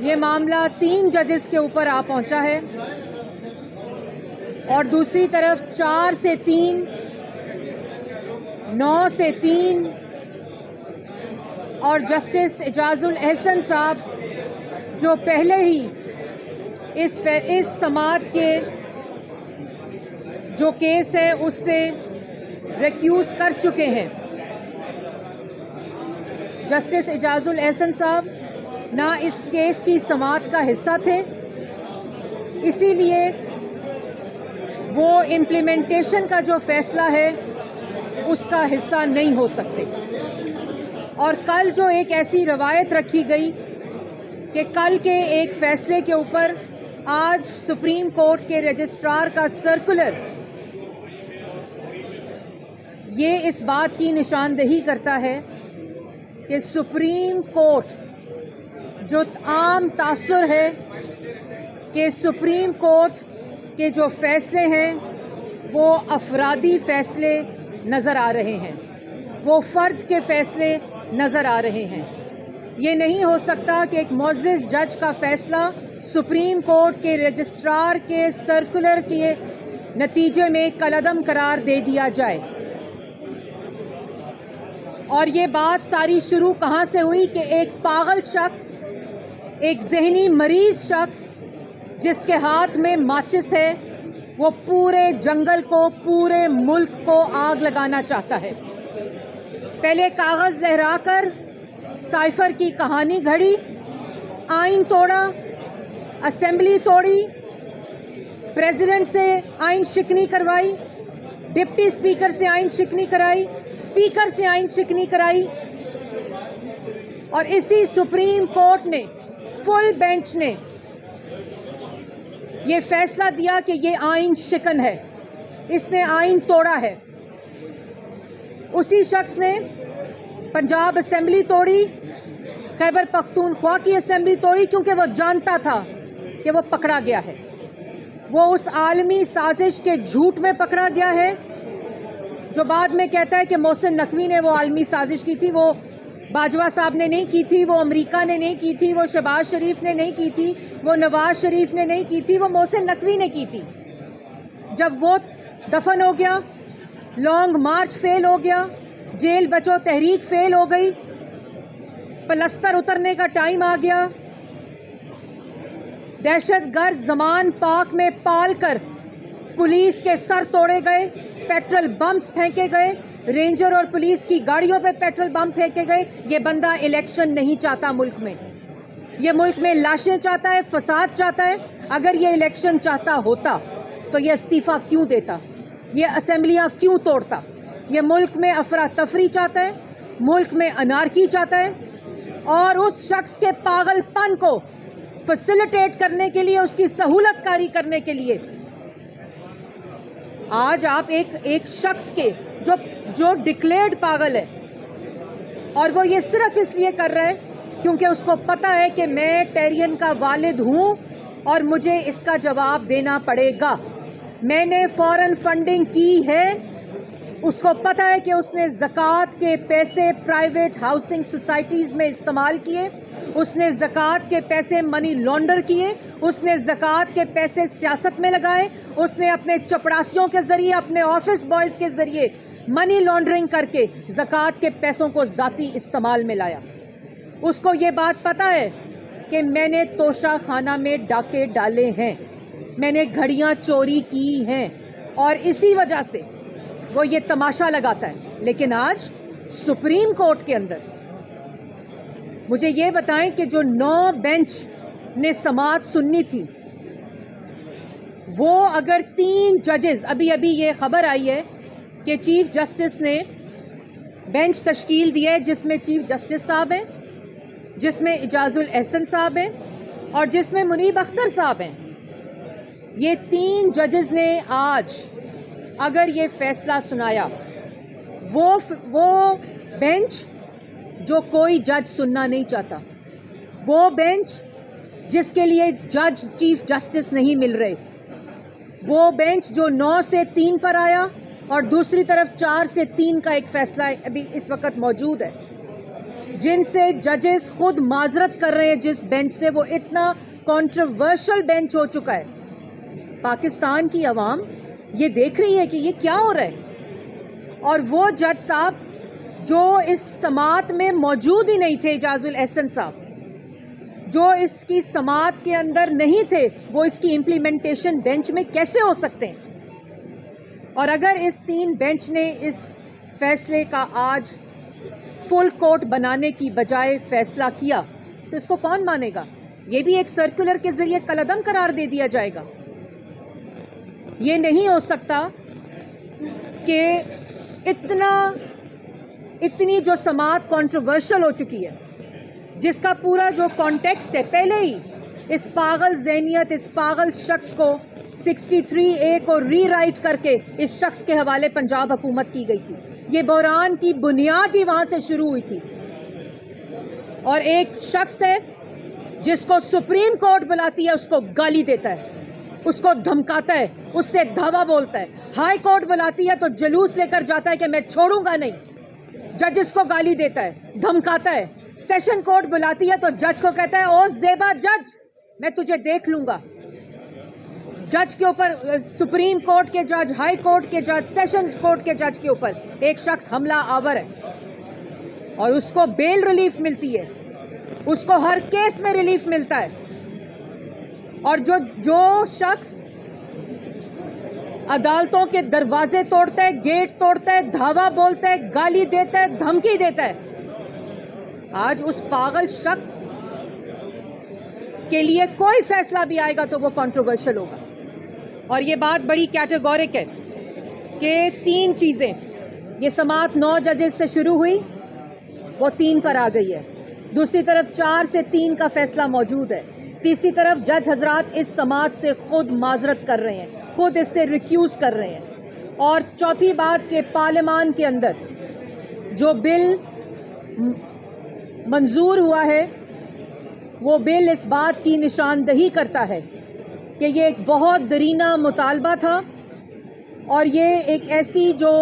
یہ معاملہ 3 ججز کے اوپر آ پہنچا ہے اور دوسری طرف 4 سے 3, 9 سے 3 اور جسٹس اعجاز الاحسن صاحب جو پہلے ہی اس سماعت کے جو کیس ہے اس سے ریکیوز کر چکے ہیں. جسٹس اعجاز الاحسن صاحب نہ اس کیس کی سماعت کا حصہ تھے, اسی لیے وہ امپلیمنٹیشن کا جو فیصلہ ہے اس کا حصہ نہیں ہو سکتے. اور کل جو ایک ایسی روایت رکھی گئی کہ کل کے ایک فیصلے کے اوپر آج سپریم کورٹ کے رجسٹرار کا سرکولر یہ اس بات کی نشاندہی کرتا ہے کہ سپریم کورٹ جو عام تاثر ہے کہ سپریم کورٹ کے جو فیصلے ہیں وہ افرادی فیصلے نظر آ رہے ہیں, وہ فرد کے فیصلے نظر آ رہے ہیں. یہ نہیں ہو سکتا کہ ایک معزز جج کا فیصلہ سپریم کورٹ کے رجسٹرار کے سرکولر کے نتیجے میں کالعدم قرار دے دیا جائے. اور یہ بات ساری شروع کہاں سے ہوئی کہ ایک پاگل شخص, ایک ذہنی مریض شخص جس کے ہاتھ میں ماچس ہے, وہ پورے جنگل کو, پورے ملک کو آگ لگانا چاہتا ہے. پہلے کاغذ لہرا کر سائفر کی کہانی گھڑی, آئین توڑا, اسمبلی توڑی, پریزیڈنٹ سے آئین شکنی کروائی, ڈپٹی اسپیکر سے آئین شکنی کرائی, اسپیکر سے آئین شکنی کرائی, اور اسی سپریم کورٹ نے, فل بینچ نے یہ فیصلہ دیا کہ یہ آئین شکن ہے, اس نے آئین توڑا ہے. اسی شخص نے پنجاب اسمبلی توڑی, خیبر پختونخوا کی اسمبلی توڑی, کیونکہ وہ جانتا تھا کہ وہ پکڑا گیا ہے. وہ اس عالمی سازش کے جھوٹ میں پکڑا گیا ہے جو بعد میں کہتا ہے کہ محسن نقوی نے وہ عالمی سازش کی تھی. وہ باجوہ صاحب نے نہیں کی تھی, وہ امریکہ نے نہیں کی تھی, وہ شہباز شریف نے نہیں کی تھی, وہ نواز شریف نے نہیں کی تھی, وہ محسن نقوی نے کی تھی. جب وہ دفن ہو گیا, لانگ مارچ فیل ہو گیا, جیل بچو تحریک فیل ہو گئی, پلستر اترنے کا ٹائم آ گیا, دہشت گرد زمان پاک میں پال کر پولیس کے سر توڑے گئے, پیٹرول بمز پھینکے گئے, رینجر اور پولیس کی گاڑیوں پہ پیٹرول بم پھینکے گئے. یہ بندہ الیکشن نہیں چاہتا ملک میں, یہ ملک میں لاشیں چاہتا ہے, فساد چاہتا ہے. اگر یہ الیکشن چاہتا ہوتا تو یہ استعفیٰ کیوں دیتا, یہ اسمبلیاں کیوں توڑتا؟ یہ ملک میں افراتفری چاہتا ہے, ملک میں انارکی چاہتا ہے, اور اس شخص کے پاگل پن کو فیسیلیٹیٹ کرنے کے لیے, اس کی سہولت کاری کرنے کے لیے آج آپ ایک شخص کے جو ڈکلیئرڈ پاگل ہے, اور وہ یہ صرف اس لیے کر رہا ہے کیونکہ اس کو پتا ہے کہ میں ٹیرین کا والد ہوں اور مجھے اس کا جواب دینا پڑے گا. میں نے فورن فنڈنگ کی ہے, اس کو پتا ہے کہ اس نے زکوٰۃ کے پیسے پرائیویٹ ہاؤسنگ سوسائٹیز میں استعمال کیے, اس نے زکوٰۃ کے پیسے منی لانڈر کیے, اس نے زکوٰۃ کے پیسے سیاست میں لگائے, اس نے اپنے چپڑاسیوں کے ذریعے, اپنے آفس بوائز کے ذریعے منی لانڈرنگ کر کے زکوٰۃ کے پیسوں کو ذاتی استعمال میں لایا. اس کو یہ بات پتا ہے کہ میں نے توشہ خانہ میں ڈاکے ڈالے ہیں, میں نے گھڑیاں چوری کی ہیں, اور اسی وجہ سے وہ یہ تماشا لگاتا ہے. لیکن آج سپریم کورٹ کے اندر مجھے یہ بتائیں کہ جو 9 بینچ نے سماعت سننی تھی, وہ اگر 3 ججز, ابھی یہ خبر آئی ہے کہ چیف جسٹس نے بینچ تشکیل دی ہے جس میں چیف جسٹس صاحب ہیں, جس میں اعجاز الاحسن صاحب ہیں, اور جس میں منیب اختر صاحب ہیں. یہ 3 ججز نے آج اگر یہ فیصلہ سنایا, وہ بینچ جو کوئی جج سننا نہیں چاہتا, وہ بینچ جس کے لیے جج چیف جسٹس نہیں مل رہے, وہ بینچ جو 9 سے 3 پر آیا اور دوسری طرف 4 سے 3 کا ایک فیصلہ ابھی اس وقت موجود ہے. جن سے ججز خود معذرت کر رہے ہیں جس بینچ سے، وہ اتنا کنٹروورشل بینچ ہو چکا ہے. پاکستان کی عوام یہ دیکھ رہی ہے کہ یہ کیا ہو رہا ہے. اور وہ جج صاحب جو اس سماعت میں موجود ہی نہیں تھے، اعجاز الاحسن صاحب جو اس کی سماعت کے اندر نہیں تھے، وہ اس کی امپلیمنٹیشن بینچ میں کیسے ہو سکتے ہیں؟ اور اگر اس 3 بینچ نے اس فیصلے کا آج فل کورٹ بنانے کی بجائے فیصلہ کیا تو اس کو کون مانے گا؟ یہ بھی ایک سرکولر کے ذریعے کالعدم قرار دے دیا جائے گا. یہ نہیں ہو سکتا کہ اتنی جو سماعت کنٹروورشل ہو چکی ہے، جس کا پورا جو کانٹیکسٹ ہے پہلے ہی اس پاگل ذہنیت، اس پاگل شخص کو 63A کو ری رائٹ کر کے اس شخص کے حوالے پنجاب حکومت کی گئی تھی. یہ بحران کی بنیاد ہی وہاں سے شروع ہوئی تھی. اور ایک شخص ہے جس کو سپریم کورٹ بلاتی ہے، اس کو گالی دیتا ہے، اس کو دھمکاتا ہے، اس سے دھاوا بولتا ہے. ہائی کورٹ بلاتی ہے تو جلوس لے کر جاتا ہے کہ میں چھوڑوں گا نہیں. ججز کو گالی دیتا ہے، دھمکاتا ہے. سیشن کورٹ بلاتی ہے تو جج کو کہتا ہے او زیبا جج، میں تجھے دیکھ لوں گا. جج کے اوپر، سپریم کورٹ کے جج، ہائی کورٹ کے جج، سیشن کورٹ کے جج کے اوپر ایک شخص حملہ آور ہے اور اس کو بیل ریلیف ملتی ہے، اس کو ہر کیس میں ریلیف ملتا ہے. اور جو شخص عدالتوں کے دروازے توڑتا ہے، گیٹ توڑتا ہے، دھاوا بولتا ہے، گالی دیتا ہے، دھمکی دیتا ہے، آج اس پاگل شخص کے لیے کوئی فیصلہ بھی آئے گا تو وہ کنٹروورشل ہوگا. اور یہ بات بڑی کیٹیگورک ہے کہ 3 چیزیں، یہ سماعت 9 ججز سے شروع ہوئی، وہ 3 پر آ گئی ہے. دوسری طرف 4 سے 3 کا فیصلہ موجود ہے. تیسری طرف جج حضرات اس سماعت سے خود معذرت کر رہے ہیں، خود اس سے ریکیوز کر رہے ہیں. اور چوتھی بات کہ پارلیمان کے اندر جو بل منظور ہوا ہے، وہ بل اس بات کی نشاندہی کرتا ہے کہ یہ ایک بہت درینہ مطالبہ تھا اور یہ ایک ایسی جو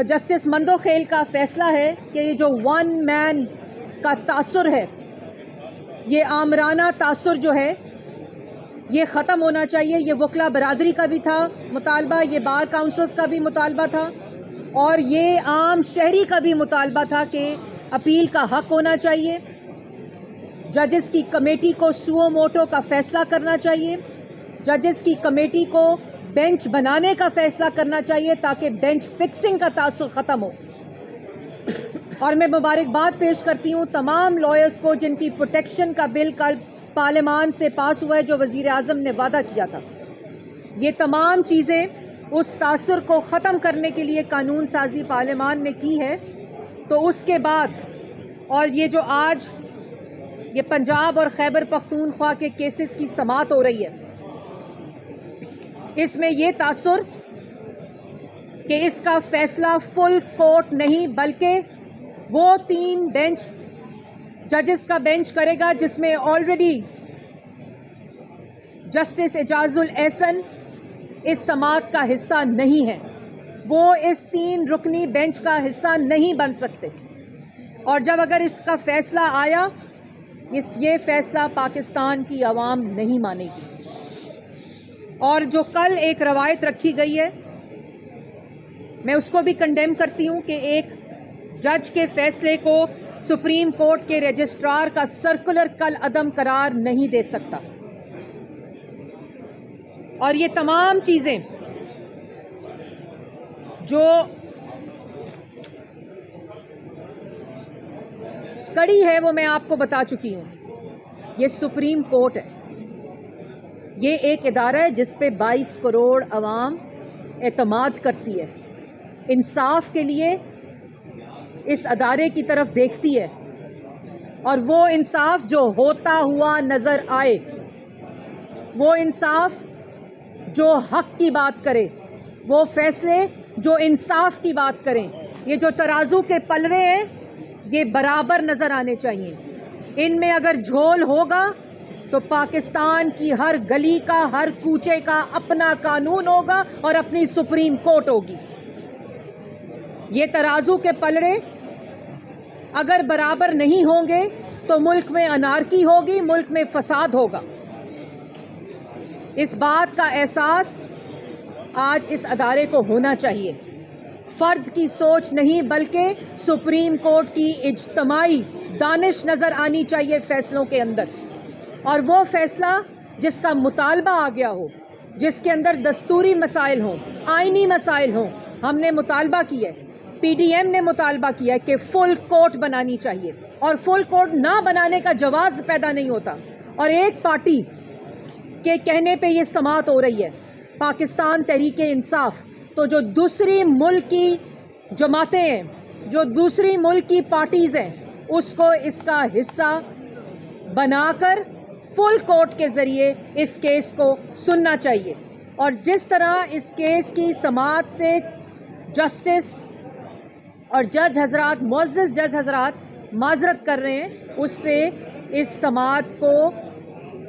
جسٹس مندوخیل کا فیصلہ ہے کہ یہ جو 1 مین کا تاثر ہے، یہ آمرانہ تاثر جو ہے یہ ختم ہونا چاہیے. یہ وکلا برادری کا بھی تھا مطالبہ، یہ بار کاؤنسلز کا بھی مطالبہ تھا اور یہ عام شہری کا بھی مطالبہ تھا کہ اپیل کا حق ہونا چاہیے. ججز کی کمیٹی کو سو موٹو کا فیصلہ کرنا چاہیے. ججز کی کمیٹی کو بینچ بنانے کا فیصلہ کرنا چاہیے تاکہ بینچ فکسنگ کا تاثر ختم ہو. اور میں مبارکباد پیش کرتی ہوں تمام لائرز کو جن کی پروٹیکشن کا بل کل پارلیمان سے پاس ہوا ہے، جو وزیر اعظم نے وعدہ کیا تھا. یہ تمام چیزیں اس تاثر کو ختم کرنے کے لیے قانون سازی پارلیمان نے کی ہے. تو اس کے بعد اور یہ جو آج یہ پنجاب اور خیبر پختونخوا کے کیسز کی سماعت ہو رہی ہے، اس میں یہ تاثر کہ اس کا فیصلہ فل کورٹ نہیں بلکہ وہ 3 بینچ ججز کا بینچ کرے گا، جس میں آلریڈی جسٹس اعجاز الاحسن اس سماعت کا حصہ نہیں ہے. وہ اس 3 رکنی بینچ کا حصہ نہیں بن سکتے. اور جب اگر اس کا فیصلہ آیا، یہ فیصلہ پاکستان کی عوام نہیں مانے گی. اور جو کل ایک روایت رکھی گئی ہے، میں اس کو بھی کنڈیم کرتی ہوں کہ ایک جج کے فیصلے کو سپریم کورٹ کے رجسٹرار کا سرکولر کل عدم قرار نہیں دے سکتا. اور یہ تمام چیزیں جو کڑی ہے وہ میں آپ کو بتا چکی ہوں. یہ سپریم کورٹ ہے، یہ ایک ادارہ ہے جس پہ 22 کروڑ عوام اعتماد کرتی ہے، انصاف کے لیے اس ادارے کی طرف دیکھتی ہے. اور وہ انصاف جو ہوتا ہوا نظر آئے، وہ انصاف جو حق کی بات کرے، وہ فیصلے جو انصاف کی بات کریں. یہ جو ترازو کے پلڑے ہیں یہ برابر نظر آنے چاہیے. ان میں اگر جھول ہوگا تو پاکستان کی ہر گلی کا، ہر کوچے کا اپنا قانون ہوگا اور اپنی سپریم کورٹ ہوگی. یہ ترازو کے پلڑے اگر برابر نہیں ہوں گے تو ملک میں انارکی ہوگی, ملک میں فساد ہوگا. اس بات کا احساس آج اس ادارے کو ہونا چاہیے. فرد کی سوچ نہیں بلکہ سپریم کورٹ کی اجتماعی دانش نظر آنی چاہیے فیصلوں کے اندر, اور وہ فیصلہ جس کا مطالبہ آ گیا ہو, جس کے اندر دستوری مسائل ہوں, آئینی مسائل ہوں. ہم نے مطالبہ کیا ہے, پی ڈی ایم نے مطالبہ کیا ہے کہ فل کورٹ بنانی چاہیے, اور فل کورٹ نہ بنانے کا جواز پیدا نہیں ہوتا. اور ایک پارٹی کے کہنے پہ یہ سماعت ہو رہی ہے, پاکستان تحریک انصاف, تو جو دوسری ملک کی جماعتیں ہیں, جو دوسری ملک کی پارٹیز ہیں, اس کو اس کا حصہ بنا کر فل کورٹ کے ذریعے اس کیس کو سننا چاہیے. اور جس طرح اس کیس کی سماعت سے جسٹس اور جج حضرات, معزز جج حضرات معذرت کر رہے ہیں, اس سے اس سماعت کو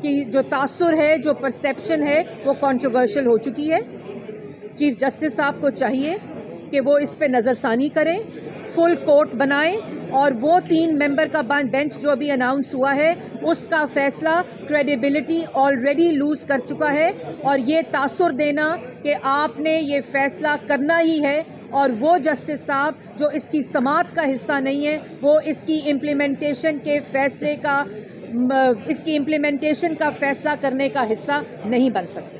کی جو تاثر ہے, جو پرسیپشن ہے, وہ کنٹروورشل ہو چکی ہے. چیف جسٹس صاحب کو چاہیے کہ وہ اس پہ نظر ثانی کریں, فل کورٹ بنائیں, اور وہ 3 ممبر کا بینچ جو ابھی اناؤنس ہوا ہے اس کا فیصلہ کریڈیبلٹی آلریڈی لوز کر چکا ہے. اور یہ تاثر دینا کہ آپ نے یہ فیصلہ کرنا ہی ہے, اور وہ جسٹس صاحب جو اس کی سماعت کا حصہ نہیں ہے, وہ اس کی امپلیمنٹیشن کے فیصلے کا, اس کی امپلیمنٹیشن کا فیصلہ کرنے کا حصہ نہیں بن سکتے.